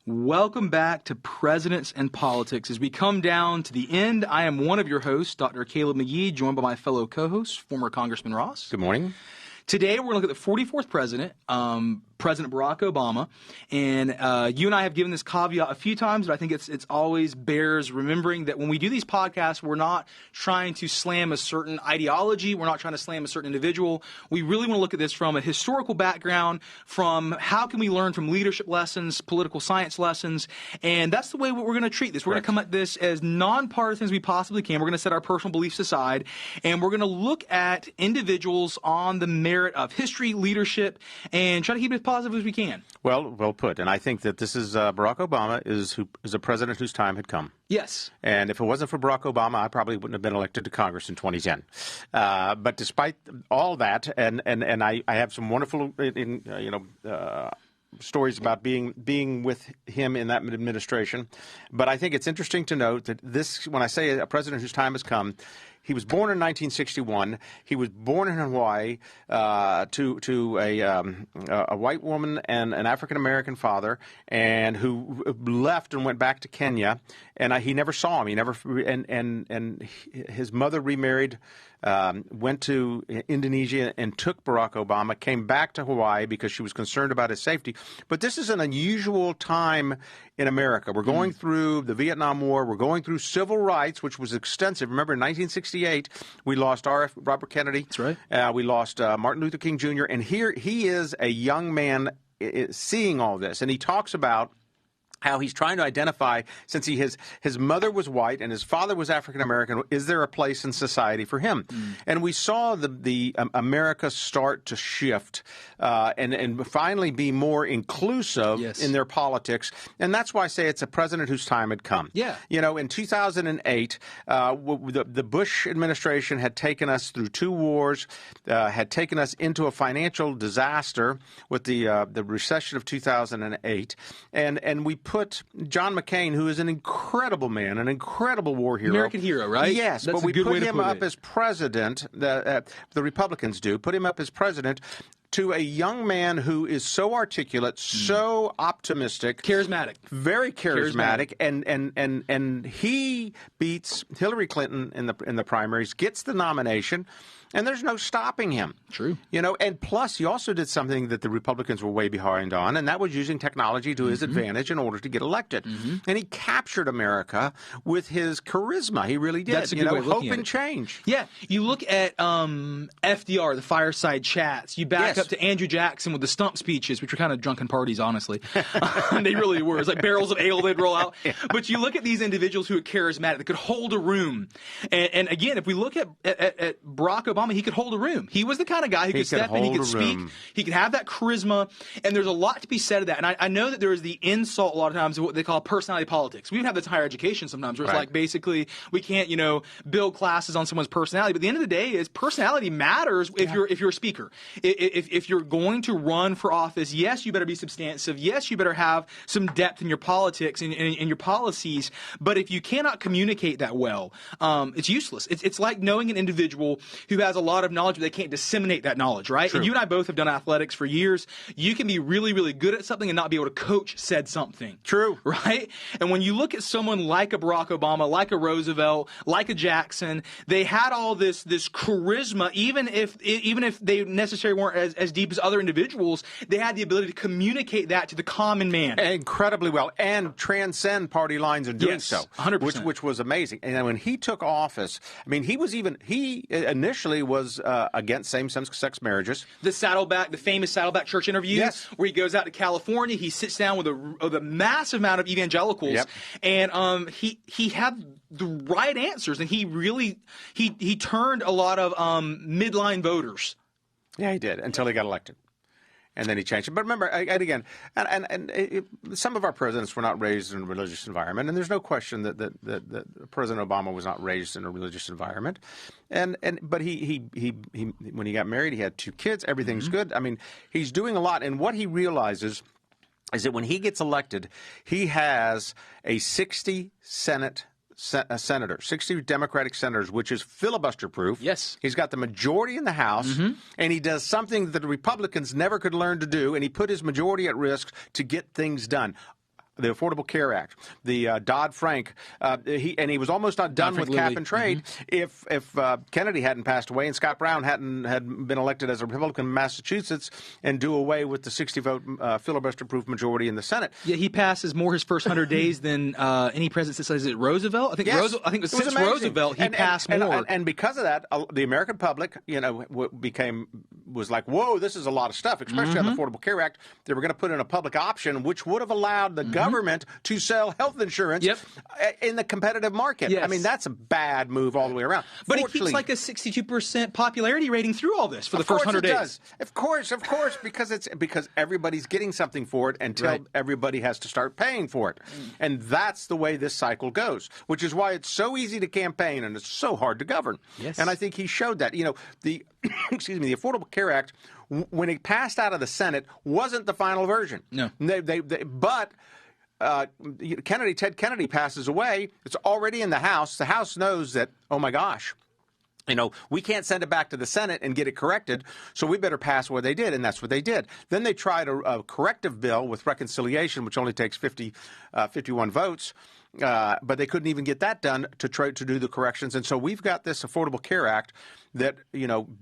Welcome back to Presidents and Politics. As we come down to the end, I am one of your hosts, Dr. Caleb McGee, joined by my fellow co-host, former Congressman Ross. Good morning. Today, we're going to look at the 44th president, President Barack Obama. And you and I have given this caveat a few times, but I think it's always bears remembering that when we do these podcasts, we're not trying to slam a certain ideology. We're not trying to slam a certain individual. We really want to look at this from a historical background, from how can we learn from leadership lessons, political science lessons. And that's the way we're going to treat this. We're going to come at this as nonpartisan as we possibly can. We're going to set our personal beliefs aside, and we're going to look at individuals on the merit of history, leadership, and try to keep it as positive as we can. Well put. And I think that this is Barack Obama is a president whose time had come. Yes. And if it wasn't for Barack Obama, I probably wouldn't have been elected to Congress in 2010. But despite all that, and I have some wonderful stories about being with him in that administration. But I think it's interesting to note that this, when I say a president whose time has come, he was born in 1961. He was born in Hawaii to a white woman and an African-American father, and who left and went back to Kenya. And he never saw him. He never and his mother remarried, went to Indonesia and took Barack Obama. Came back to Hawaii because she was concerned about his safety. But this is an unusual time in America. We're going through the Vietnam War. We're going through civil rights, which was extensive. Remember, in 1968, we lost Robert Kennedy. That's right. We lost Martin Luther King Jr. And here he is, a young man, seeing all this. And he talks about how he's trying to identify, since his mother was white and his father was African-American, is there a place in society for him? And we saw the America start to shift and finally be more inclusive in their politics. And that's why I say it's a president whose time had come. Yeah. You know, in 2008, the Bush administration had taken us through two wars, had taken us into a financial disaster with the recession of 2008, and we put John McCain, who is an incredible man, an incredible war hero. American hero, right? Yes, That's but we put him up it. as president, the Republicans do, put him up as president to a young man who is so articulate, so optimistic. Charismatic. Very charismatic. And he beats Hillary Clinton in the primaries, gets the nomination, and there's no stopping him. True. You know, and plus he also did something that the Republicans were way behind on, and that was using technology to his advantage in order to get elected. And he captured America with his charisma. He really did. That's a good way of looking hope at and it. change. Yeah. You look at FDR, the fireside chats. You back up to Andrew Jackson with the stump speeches, which were kind of drunken parties, honestly. They really were. It's like barrels of ale they'd roll out. But you look at these individuals who are charismatic, that could hold a room. And again, if we look at Barack Obama, he could hold a room. He was the kind of guy who could step in, he could speak, he could have that charisma, and there's a lot to be said of that. And I know that there is the insult a lot of times of what they call personality politics. We even have this in higher education sometimes, where it's like basically we can't, build classes on someone's personality. But at the end of the day, is personality matters if you're a speaker. If you're going to run for office, yes, you better be substantive. Yes, you better have some depth in your politics and your policies. But if you cannot communicate that well, it's useless. It's like knowing an individual who has a lot of knowledge, but they can't disseminate that knowledge, right? True. And you and I both have done athletics for years. You can be really, really good at something and not be able to coach said something. True. Right? And when you look at someone like a Barack Obama, like a Roosevelt, like a Jackson, they had all this charisma, even if they necessarily weren't as deep as other individuals, they had the ability to communicate that to the common man. Incredibly well, and transcend party lines in doing so. 100%. Which was amazing. And when he took office, I mean, he initially was against same-sex marriages. The famous Saddleback Church interview, where he goes out to California, he sits down with a massive amount of evangelicals, and he had the right answers, and he really he turned a lot of midline voters. Yeah, he did, until he got elected. And then he changed it. But remember, again, some of our presidents were not raised in a religious environment, and there's no question that President Obama was not raised in a religious environment. But he when he got married, he had 2 kids. Everything's good. I mean, he's doing a lot, and what he realizes is that when he gets elected, he has a 60 senator, 60 Democratic senators, which is filibuster-proof. Yes. He's got the majority in the House, and he does something that the Republicans never could learn to do, and he put his majority at risk to get things done. Affordable Care Act, the Dodd-Frank. He was almost not done with cap and trade if Kennedy hadn't passed away and Scott Brown had been elected as a Republican in Massachusetts and do away with the 60-vote filibuster-proof majority in the Senate. Yeah, he passes more his first 100 days than any president since, is it Roosevelt? I think yes. Since Roosevelt, he passed more. And because of that, the American public, was like, whoa, this is a lot of stuff, especially on the Affordable Care Act. They were going to put in a public option, which would have allowed the government to sell health insurance in the competitive market. Yes. I mean, that's a bad move all the way around. But he keeps like a 62% popularity rating through all this for the first 100 days. Of course, because everybody's getting something for it until everybody has to start paying for it. And that's the way this cycle goes, which is why it's so easy to campaign and it's so hard to govern. Yes. And I think he showed that. The the Affordable Care Act, when it passed out of the Senate, wasn't the final version. No. But Ted Kennedy passes away. It's already in the House. The House knows that, oh my gosh, we can't send it back to the Senate and get it corrected, so we better pass what they did, and that's what they did. Then they tried a corrective bill with reconciliation, which only takes 51 votes, but they couldn't even get that done to try to do the corrections. And so we've got this Affordable Care Act that,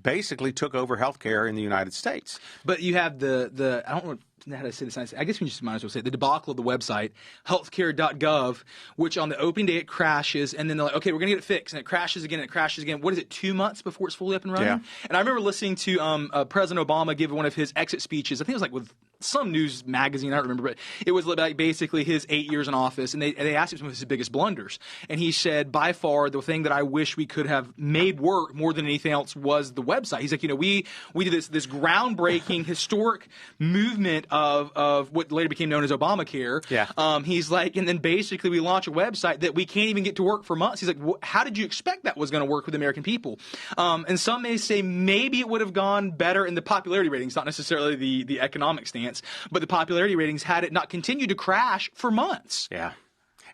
basically took over health care in the United States. But you have the I don't know how to say this. I guess we just might as well say it, the debacle of the website, healthcare.gov, which on the opening day it crashes, and then they're like, okay, we're going to get it fixed, and it crashes again, and it crashes again. What is it, 2 months before it's fully up and running? Yeah. And I remember listening to President Obama give one of his exit speeches. I think it was like with some news magazine, I don't remember, but it was like basically his 8 years in office, and they asked him some of his biggest blunders. And he said, by far, the thing that I wish we could have made work more than anything else was the website. He's like, we did this groundbreaking, historic movement of what later became known as Obamacare. Yeah. He's like, and then basically we launch a website that we can't even get to work for months. He's like, how did you expect that was going to work with the American people? And some may say maybe it would have gone better in the popularity ratings, not necessarily the economic stance. But the popularity ratings had it not continued to crash for months. Yeah.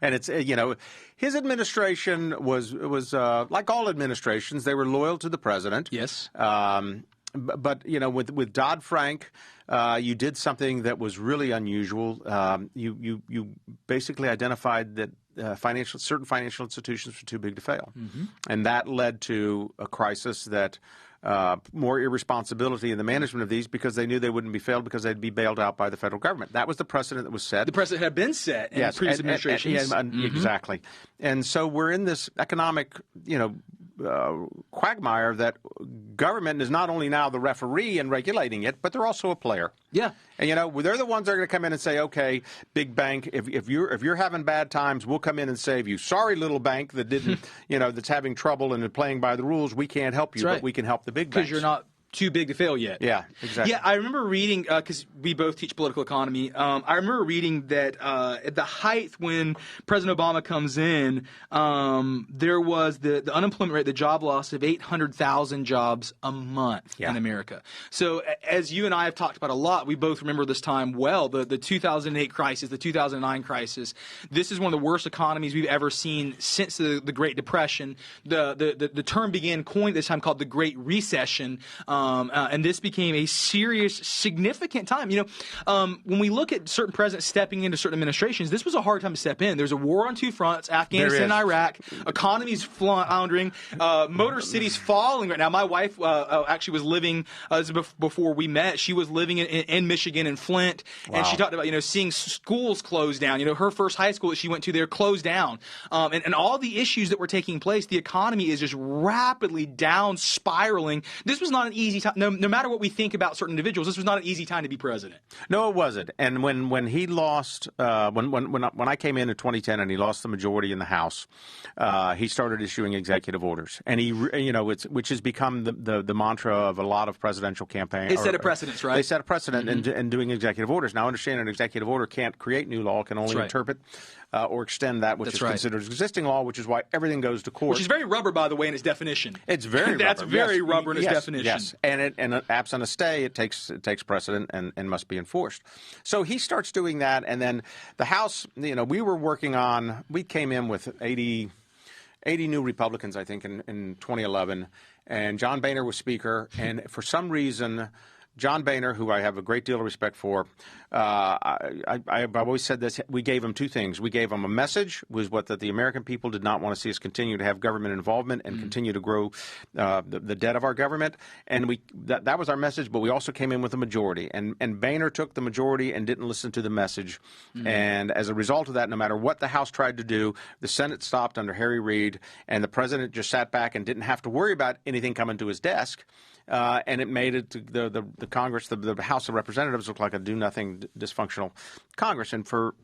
And it's, his administration was like all administrations, they were loyal to the president. Yes. But with Dodd-Frank, you did something that was really unusual. You basically identified that certain financial institutions were too big to fail. And that led to a crisis that more irresponsibility in the management of these because they knew they wouldn't be failed because they'd be bailed out by the federal government. That was the precedent that was set. The precedent had been set in previous administrations. Exactly. And so we're in this economic, quagmire that government is not only now the referee in regulating it, but they're also a player. Yeah. And they're the ones that are going to come in and say, okay, big bank, if you're having bad times, we'll come in and save you. Sorry, little bank that didn't, that's having trouble and playing by the rules, we can't help you, but we can help the big banks. Because you're not too big to fail yet. Yeah, exactly. Yeah, I remember reading, because we both teach political economy, I remember reading that at the height when President Obama comes in, there was the unemployment rate, the job loss of 800,000 jobs a month in America. So as you and I have talked about a lot, we both remember this time well, the 2008 crisis, the 2009 crisis. This is one of the worst economies we've ever seen since the Great Depression. The term began coined this time called the Great Recession. And this became a serious, significant time. When we look at certain presidents stepping into certain administrations, this was a hard time to step in. There's a war on two fronts, Afghanistan and Iraq, economies floundering, motor cities falling right now. My wife actually was living, before we met, she was living in Michigan, in Flint, and she talked about, seeing schools closed down. Her first high school that she went to there closed down. And all the issues that were taking place, the economy is just rapidly down spiraling. This was not an easy time. No matter what we think about certain individuals, this was not an easy time to be president. No, it wasn't. And when he lost, when I came in 2010 and he lost the majority in the House, he started issuing executive orders, and which has become the mantra of a lot of presidential campaigns. They set a precedent, right? They set a precedent in doing executive orders. Now, understand an executive order can't create new law; can only interpret or extend that which is considered existing law, which is why everything goes to court. Which is very rubber, by the way, in its definition. It's very rubber. That's very rubber in its definition. Yes, and absent a stay, it takes precedent and must be enforced. So he starts doing that, and then the House, we came in with 80 new Republicans, I think, in 2011, and John Boehner was Speaker, and for some reason John Boehner, who I have a great deal of respect for, I've always said this, we gave him two things. We gave him a message, was what that the American people did not want to see us continue to have government involvement and continue to grow the debt of our government. And that was our message, but we also came in with a majority. And Boehner took the majority and didn't listen to the message. And as a result of that, no matter what the House tried to do, the Senate stopped under Harry Reid, and the president just sat back and didn't have to worry about anything coming to his desk. And it made it to the Congress, the House of Representatives, look like a do-nothing, dysfunctional Congress. And for,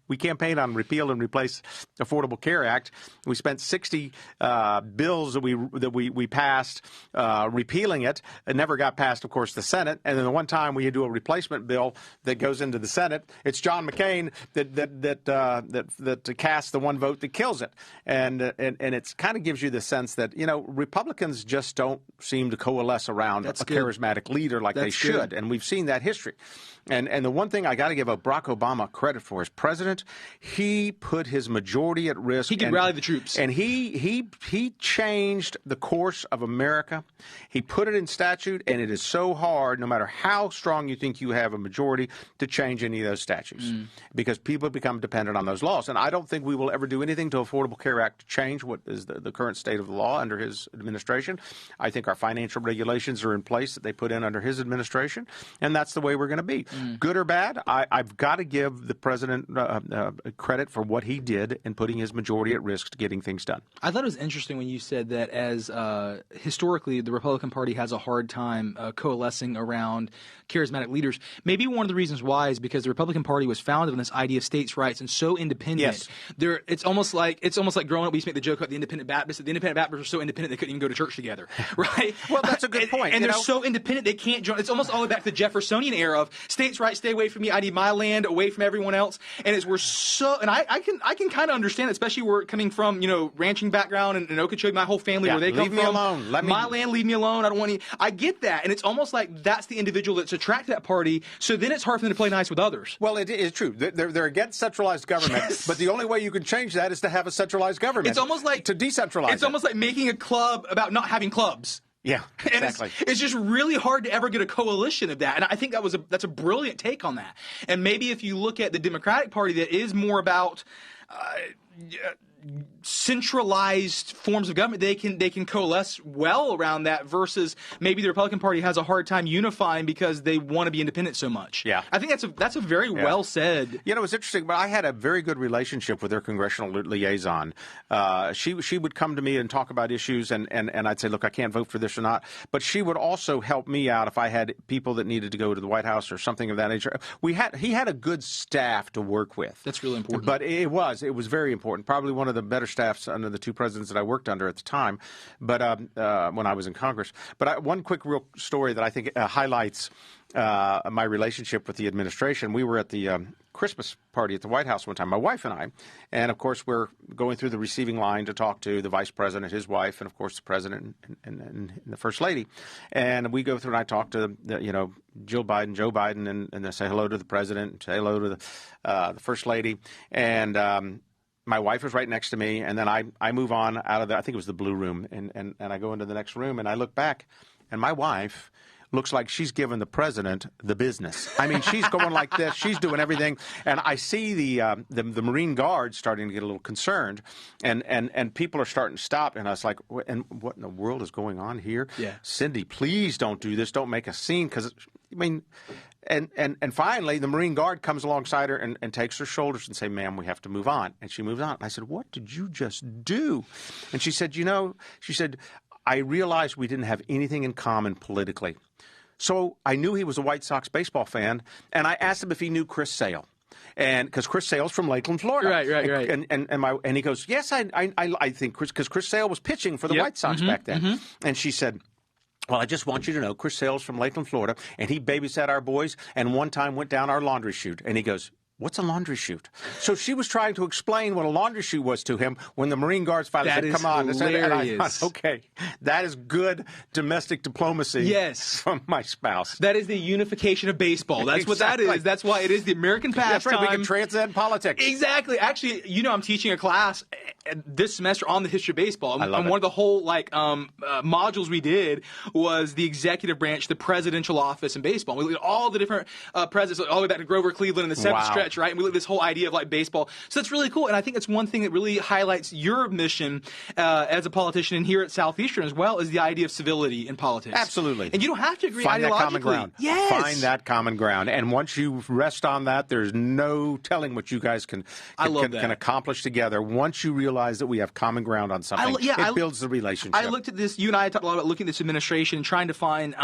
we campaigned on repeal and replace Affordable Care Act. We spent 60 bills that we passed repealing it. It never got past, of course, the Senate. And then the one time we do a replacement bill that goes into the Senate, it's John McCain that casts the one vote that kills it. And it kind of gives you the sense that Republicans just don't seem to coalesce around a charismatic leader like they should. And we've seen that history. And the one thing I got to give Barack Obama credit for as president, he put his majority at risk. He could rally the troops. And he changed the course of America. He put it in statute, and it is so hard, no matter how strong you think you have a majority, to change any of those statutes because people become dependent on those laws. And I don't think we will ever do anything to Affordable Care Act to change what is the current state of the law under his administration. I think our financial regulations are in place that they put in under his administration, and that's the way we're going to be. Good or bad, I've got to give the president credit for what he did in putting his majority at risk to getting things done. I thought it was interesting when you said that as historically the Republican Party has a hard time coalescing around charismatic leaders. Maybe one of the reasons why is because the Republican Party was founded on this idea of states' rights and so independent. Yes. It's almost like growing up. We used to make the joke about the Independent Baptists. The Independent Baptists were so independent they couldn't even go to church together, right? Well, that's a good point. And they're so independent they can't join. It's almost all the way back to the Jeffersonian era of states' rights, stay away from me. I need my land away from everyone else. And I can kind of understand it, especially we're coming from ranching background and Okeechobee, my whole family where they come from. Leave me alone. My land, leave me alone. I don't want any. I get that, and it's almost like that's the individual that's attracted to that party. So then it's hard for them to play nice with others. Well, it is true. They're against centralized government, but the only way you can change that is to have a centralized government. It's almost like to decentralize. It's almost like making a club about not having clubs. Yeah, exactly. And it's just really hard to ever get a coalition of that. And I think that's a brilliant take on that. And maybe if you look at the Democratic Party that is more about centralized forms of government, they can coalesce well around that versus maybe the Republican Party has a hard time unifying because they want to be independent so much. Yeah. I think that's a very well said. It's interesting, but I had a very good relationship with their congressional liaison. She would come to me and talk about issues, and I'd say, look, I can't vote for this or not. But she would also help me out if I had people that needed to go to the White House or something of that nature. He had a good staff to work with. That's really important. But it was very important. Probably one of the better staffs under the two presidents that I worked under at the time, but when I was in Congress. But one quick real story that I think highlights my relationship with the administration. We were at the Christmas party at the White House one time, my wife and I, and of course we're going through the receiving line to talk to the vice president, his wife, and of course the president and the first lady. And we go through and I talk to Joe Biden, and they say hello to the president, and say hello to the first lady, and my wife was right next to me, and then I move on out of I think it was the blue room, and I go into the next room, and I look back, and my wife looks like she's giving the president the business. I mean, she's going like this. She's doing everything. And I see the Marine Guards starting to get a little concerned, and people are starting to stop. And I was like, and what in the world is going on here? Yeah. Cindy, please don't do this. Don't make a scene. Because, I mean, and finally, the Marine Guard comes alongside her and takes her shoulders and say, ma'am, we have to move on. And she moves on. And I said, what did you just do? And she said, I realized we didn't have anything in common politically. So I knew he was a White Sox baseball fan, and I asked him if he knew Chris Sale, and because Chris Sale's from Lakeland, Florida. Right. And he goes, yes, I think because Chris Sale was pitching for the White Sox back then. And she said, well, I just want you to know Chris Sale's from Lakeland, Florida, and he babysat our boys, and one time went down our laundry chute. And he goes, what's a laundry chute? So she was trying to explain what a laundry chute was to him when the Marine Guards finally said, come on. And I thought, okay, that is good domestic diplomacy from my spouse. That is the unification of baseball. That's what that is. That's why it is the American pastime. That's right. We can transcend politics. Exactly. Actually, I'm teaching a class, this semester on the history of baseball. I love and it. one of the whole modules we did was the executive branch, the presidential office in baseball. We looked at all the different presidents, all the way back to Grover Cleveland in the seventh stretch, right? And we looked at this whole idea of like baseball. So that's really cool. And I think it's one thing that really highlights your mission as a politician and here at Southeastern as well, is the idea of civility in politics. Absolutely. And you don't have to agree Find ideologically. that common ground. Yes. Find that common ground. And once you rest on that, there's no telling what you guys can accomplish together. Once you realize that we have common ground on something, it builds the relationship. I looked at this. You and I talked a lot about looking at this administration and trying to find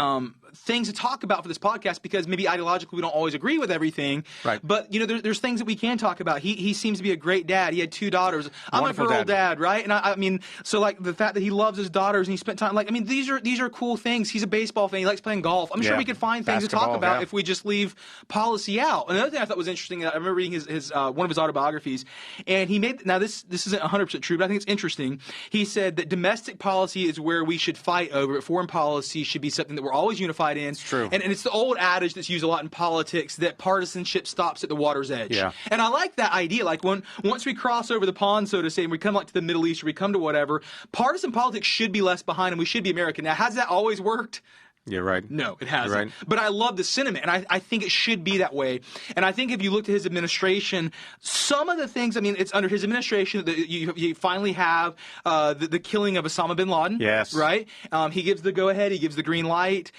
things to talk about for this podcast, because maybe ideologically we don't always agree with everything. Right. But there's things that we can talk about. He seems to be a great dad. He had 2 daughters. I'm Wonderful a girl dad, right? And I mean, so like the fact that he loves his daughters and he spent time. Like, I mean, these are cool things. He's a baseball fan. He likes playing golf. I'm sure we could find things to talk about if we just leave policy out. Another thing I thought was interesting. I remember reading his one of his autobiographies, and he made this isn't 100% true, but I think it's interesting. He said that domestic policy is where we should fight over, but foreign policy should be something that we're always unified in. It's true. And it's the old adage that's used a lot in politics that partisanship stops at the water's edge. Yeah. And I like that idea. Like once we cross over the pond, so to say, and we come like to the Middle East or we come to whatever, partisan politics should be left behind and we should be American. Now, has that always worked? You're right. No, it hasn't. Right. But I love the sentiment, and I think it should be that way. And I think if you look at his administration, some of the things, I mean, it's under his administration that you finally have the killing of Osama bin Laden. Yes. Right? He gives the go-ahead. He gives the green light.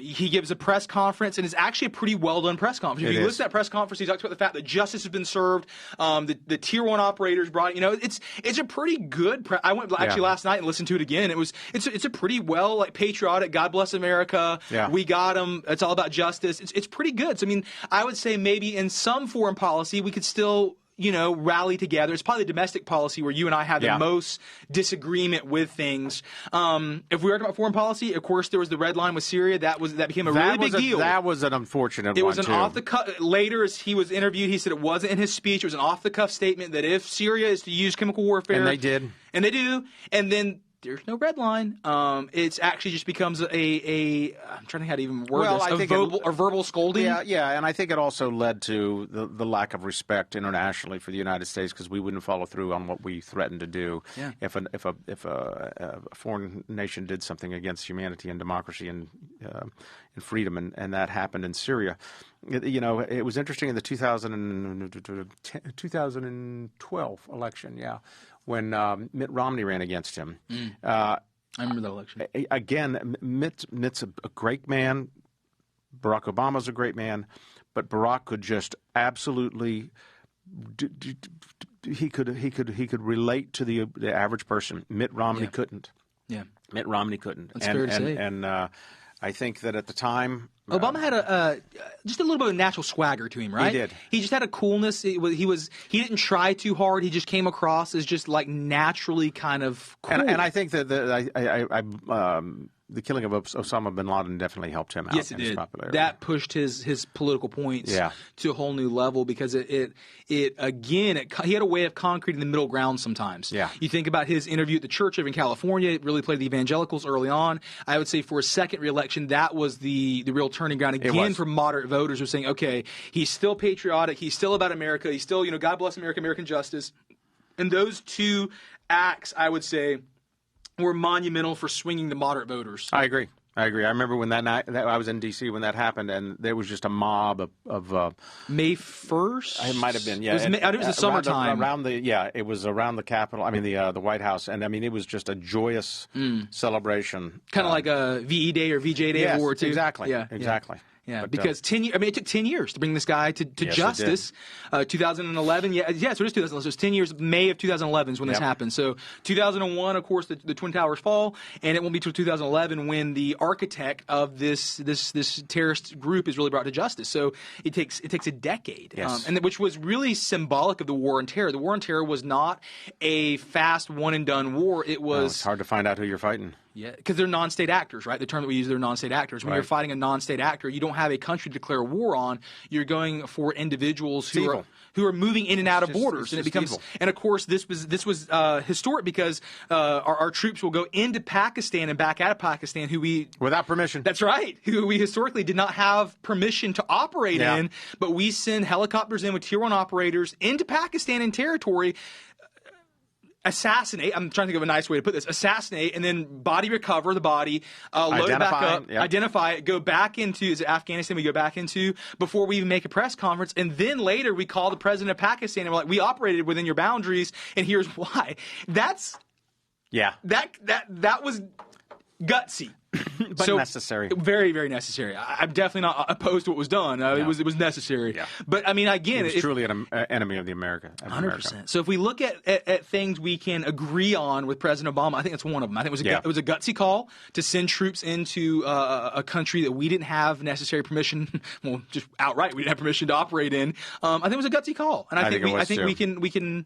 He gives a press conference, and it's actually a pretty well-done press conference. If you listen to that press conference, he talks about the fact that justice has been served. The Tier 1 operators brought, it's a pretty good I went actually last night and listened to it again. It's a pretty well, patriotic, God bless America. Yeah. We got them. It's all about justice. It's pretty good. So, I mean, I would say maybe in some foreign policy we could still, rally together. It's probably domestic policy where you and I have the most disagreement with things. If we were talking about foreign policy, of course, there was the red line with Syria. That became a really big deal. That was an unfortunate one, It was an too. off-the-cuff. Later, as he was interviewed, he said it wasn't in his speech. It was an off-the-cuff statement that if Syria is to use chemical warfare. And they did. And they do. And then there's no red line. It's actually just becomes I'm trying to think how to even word this. A verbal scolding. Yeah, and I think it also led to the lack of respect internationally for the United States, because we wouldn't follow through on what we threatened to do if a foreign nation did something against humanity and democracy and freedom, and that happened in Syria. It was interesting in the 2012 election, when Mitt Romney ran against him. I remember that election. Again, Mitt's a great man. Barack Obama's a great man, but Barack could just absolutely he could relate to the average person. Mitt Romney couldn't. Yeah, Mitt Romney couldn't. That's fair to say. And I think that at the time, Obama had just a little bit of natural swagger to him, right? He did. He just had a coolness. He didn't try too hard. He just came across as just like naturally kind of cool. And I think that the killing of Osama bin Laden definitely helped him out. Yes, it in his did. popularity. That pushed his political points to a whole new level, because he had a way of concreting the middle ground sometimes. Yeah. You think about his interview at the church in California. It really played the evangelicals early on. I would say for his second reelection, that was the real turning ground again for moderate voters who were saying, okay, he's still patriotic. He's still about America. He's still, God bless America, American justice. And those two acts, I would say, were monumental for swinging the moderate voters. I agree. I remember when that night I was in D.C. when that happened, and there was just a mob of May 1st. It might have been, It was the summertime. It was around the Capitol. I mean the White House, and I mean it was just a joyous celebration, kind of like a VE Day or VJ Day of World War II. Exactly. Yeah, exactly. Yeah, because 10 years. I mean, it took 10 years to bring this guy to justice. 2011. So it is 2011. So it's 10 years. May of 2011 is when this happened. So 2001, of course, the Twin Towers fall, and it won't be until 2011 when the architect of this terrorist group is really brought to justice. So it takes a decade, and which was really symbolic of the war on terror. The war on terror was not a fast one and done war. It was. No, it's hard to find out who you're fighting. Yeah, because they're non-state actors, right? The term that we use, they're non-state actors. When you're fighting a non-state actor, you don't have a country to declare war on. You're going for individuals who are moving in and out of borders, and it becomes evil. And of course, this was historic because our troops will go into Pakistan and back out of Pakistan, without permission. That's right. Who we historically did not have permission to operate in, but we send helicopters in with Tier 1 operators into Pakistan and territory. assassinate. I'm trying to think of a nice way to put this. Assassinate, and then recover the body, load it back up, identify it, go back into, is it Afghanistan we go back into before we even make a press conference, and then later we call the president of Pakistan and we're like, we operated within your boundaries, and here's why. That was gutsy. But necessary. Very, very necessary. I'm definitely not opposed to what was done. It was necessary. Yeah. But, I mean, again... It was truly an enemy of the America. 100%. So if we look at things we can agree on with President Obama, I think that's one of them. I think it was a gutsy call to send troops into a country that we didn't have necessary permission, well, just outright, we didn't have permission to operate in. I think it was a gutsy call. And I think we can...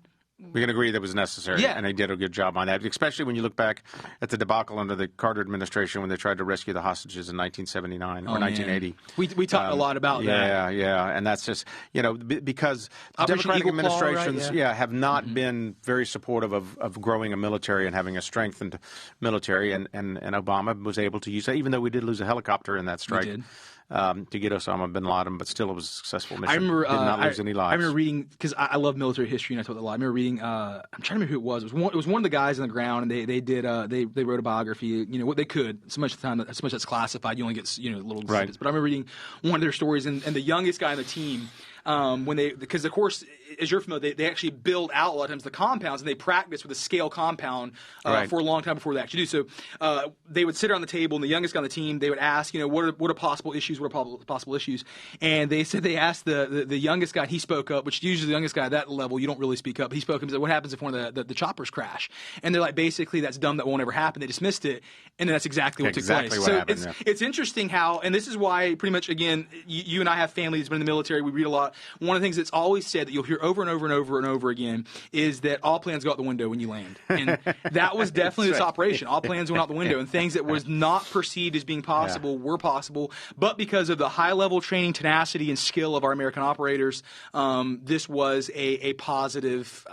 We can agree that was necessary, and they did a good job on that, especially when you look back at the debacle under the Carter administration when they tried to rescue the hostages in 1979 or 1980. We talked a lot about that. Yeah, and that's just, because Democratic administrations have not been very supportive of growing a military and having a strengthened military, and Obama was able to use that, even though we did lose a helicopter in that strike. We did. To get Osama bin Laden, but still it was a successful mission. I remember, did not lose any lives. I remember reading, because I love military history and I told a lot. I remember reading, I'm trying to remember who it was. It was one of the guys on the ground, and they wrote a biography, what they could. So much that's classified, you only get little snippets. But I remember reading one of their stories, and the youngest guy on the team, because of course, as you're familiar, they actually build out a lot of times the compounds, and they practice with a scale compound for a long time before they actually do. So they would sit around the table, and the youngest guy on the team, they would ask, what are possible issues? What are possible issues? And they said they asked the youngest guy, and he spoke up, which usually the youngest guy at that level, you don't really speak up. He spoke up and said, what happens if one of the choppers crash? And they're like, basically, that's dumb, that won't ever happen. They dismissed it, and then that's exactly what took place. So it's interesting how, and this is why pretty much, again, you and I have families been in the military, we read a lot. One of the things that's always said that you'll hear over and over and over and over again is that all plans go out the window when you land. And that was definitely this operation. All plans went out the window, and things that was not perceived as being possible were possible. But because of the high-level training, tenacity, and skill of our American operators, this was a positive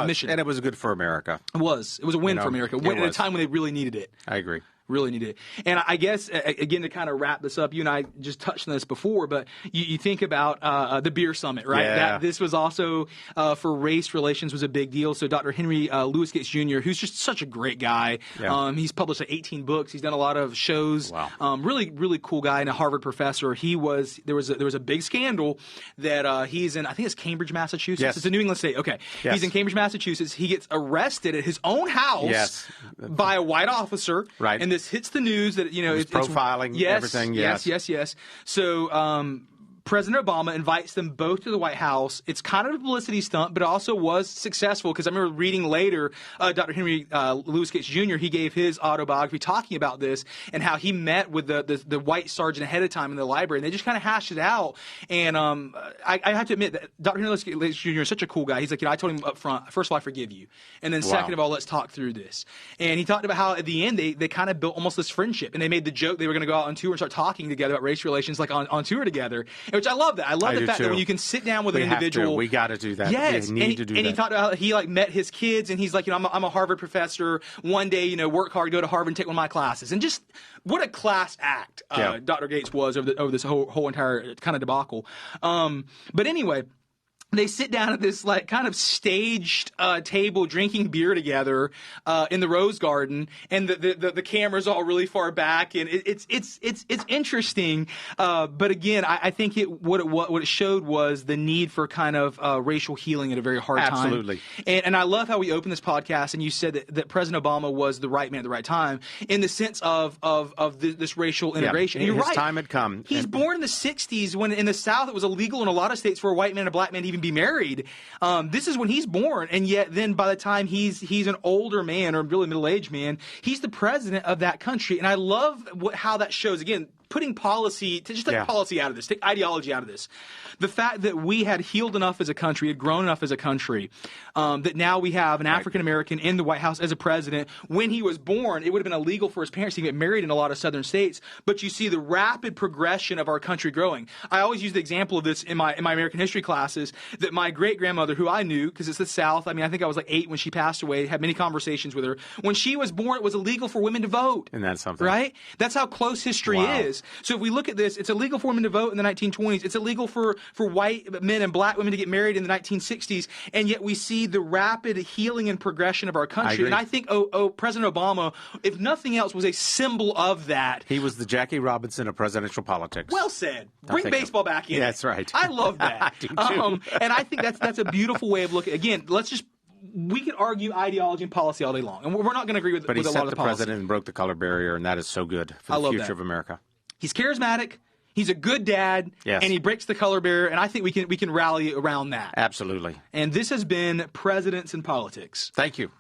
mission. And it was good for America. It was. It was a win for America. At a time when they really needed it. I agree. Really needed it. And I guess, again, to kind of wrap this up, you and I just touched on this before, but you think about the beer summit, right? Yeah. This was also, for race relations, was a big deal. So Dr. Henry Louis Gates Jr., who's just such a great guy. Yeah. He's published 18 books. He's done a lot of shows. Wow. Really, really cool guy, and a Harvard professor. There was a big scandal that he's in, I think it's Cambridge, Massachusetts. Yes. It's a New England state. Okay. Yes. He's in Cambridge, Massachusetts. He gets arrested at his own house by a white officer. Right. And this hits the news that it's profiling, everything. Yes. So President Obama invites them both to the White House. It's kind of a publicity stunt, but it also was successful, because I remember reading later, Dr. Henry Louis Gates Jr., he gave his autobiography talking about this and how he met with the white sergeant ahead of time in the library, and they just kind of hashed it out. And I have to admit that Dr. Henry Louis Gates Jr. is such a cool guy. He's like, I told him up front, first of all, I forgive you. And then second of all, let's talk through this. And he talked about how at the end they kind of built almost this friendship, and they made the joke they were going to go out on tour and start talking together about race relations, like on tour together. Which I love that. I love the fact that when you can sit down with an individual. We got to do that. Yes. We need to do that. And he talked about how he met his kids, and he's like, I'm a Harvard professor. One day, work hard, go to Harvard and take one of my classes. And just what a class act Dr. Gates was over this whole entire kind of debacle. But anyway, they sit down at this kind of staged table drinking beer together in the Rose Garden, and the camera's all really far back, and it's interesting. But again, I think what it showed was the need for kind of racial healing at a very hard time. Absolutely. And I love how we opened this podcast, and you said that President Obama was the right man at the right time in the sense of this racial integration. Yeah, You're his right. time had come. He's born in the 60s, when in the South it was illegal in a lot of states for a white man and a black man to even be married. This is when he's born, and yet then by the time he's an older man, or really middle-aged man, he's the president of that country. And I love how that shows, again, putting policy, to just take policy out of this, take ideology out of this. The fact that we had healed enough as a country, had grown enough as a country, that now we have an African-American in the White House as a president. When he was born, it would have been illegal for his parents to get married in a lot of southern states, but you see the rapid progression of our country growing. I always use the example of this in my American history classes, that my great-grandmother, who I knew, because it's the South, I think I was like 8 when she passed away, had many conversations with her. When she was born, it was illegal for women to vote. And that's something. Right? That's how close history is. So if we look at this, it's illegal for women to vote in the 1920s. It's illegal for white men and black women to get married in the 1960s. And yet we see the rapid healing and progression of our country. And I think President Obama, if nothing else, was a symbol of that. He was the Jackie Robinson of presidential politics. Well said. Bring baseball back in. Yeah, that's right. I love that. I do too. And I think that's a beautiful way of looking. Again, we can argue ideology and policy all day long, and we're not going to agree with a lot of the policy. But he set the president and broke the color barrier, and that is so good for the future of America. He's charismatic. He's a good dad, and he breaks the color barrier, and I think we can rally around that. Absolutely. And this has been Presidents in Politics. Thank you.